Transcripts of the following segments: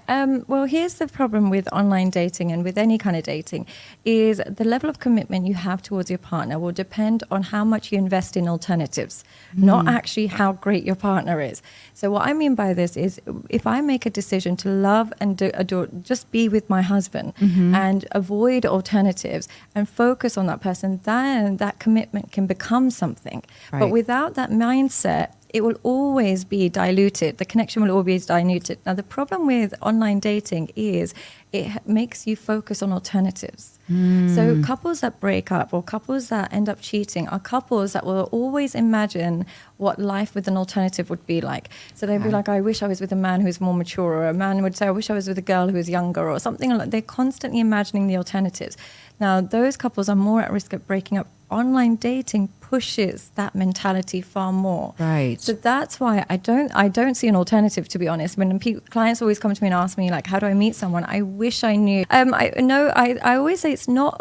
Well, here's the problem with online dating and with any kind of dating is the level of commitment you have towards your partner will depend on how much you invest in alternatives, not actually how great your partner is. So what I mean by this is if I make a decision to love and adore, just be with my husband and avoid alternatives and focus on that person, then that commitment can become something. Right. But without that mindset, it will always be diluted. The connection will always be diluted. Now, the problem with online dating is it makes you focus on alternatives. So couples that break up or couples that end up cheating are couples that will always imagine what life with an alternative would be like. So they'd be like, I wish I was with a man who's more mature, or a man would say, I wish I was with a girl who is younger, or something like that. They're constantly imagining the alternatives. Now, those couples are more at risk of breaking up. Online dating pushes that mentality far more. Right. So that's why I don't see an alternative, to be honest. When clients always come to me and ask me, like, how do I meet someone? I wish I knew. I always say it's not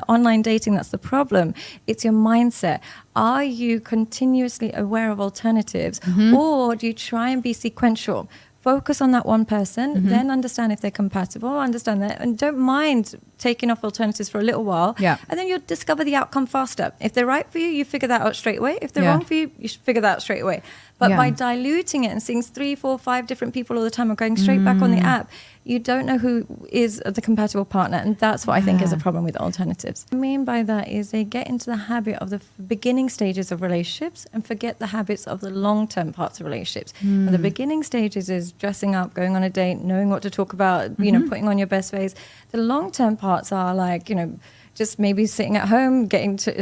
online dating that's the problem. It's your mindset. Are you continuously aware of alternatives, or do you try and be sequential? Focus on that one person, then understand if they're compatible, understand that, and don't mind taking off alternatives for a little while. Yeah. And then you'll discover the outcome faster. If they're right for you, you figure that out straight away. If they're wrong for you, you should figure that out straight away. But by diluting it and seeing 3, 4, 5 different people all the time or going straight back on the app, you don't know who is the compatible partner. And that's what I think is a problem with alternatives. What I mean by that is they get into the habit of the beginning stages of relationships and forget the habits of the long-term parts of relationships. And the beginning stages is dressing up, going on a date, knowing what to talk about, you know, putting on your best face. The long-term parts are like, you know, just maybe sitting at home,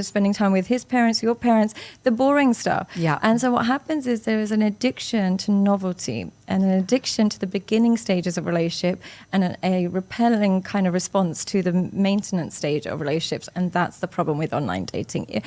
spending time with his parents, your parents, the boring stuff. Yeah. And so what happens is there is an addiction to novelty and an addiction to the beginning stages of relationship and a repelling kind of response to the maintenance stage of relationships. And that's the problem with online dating.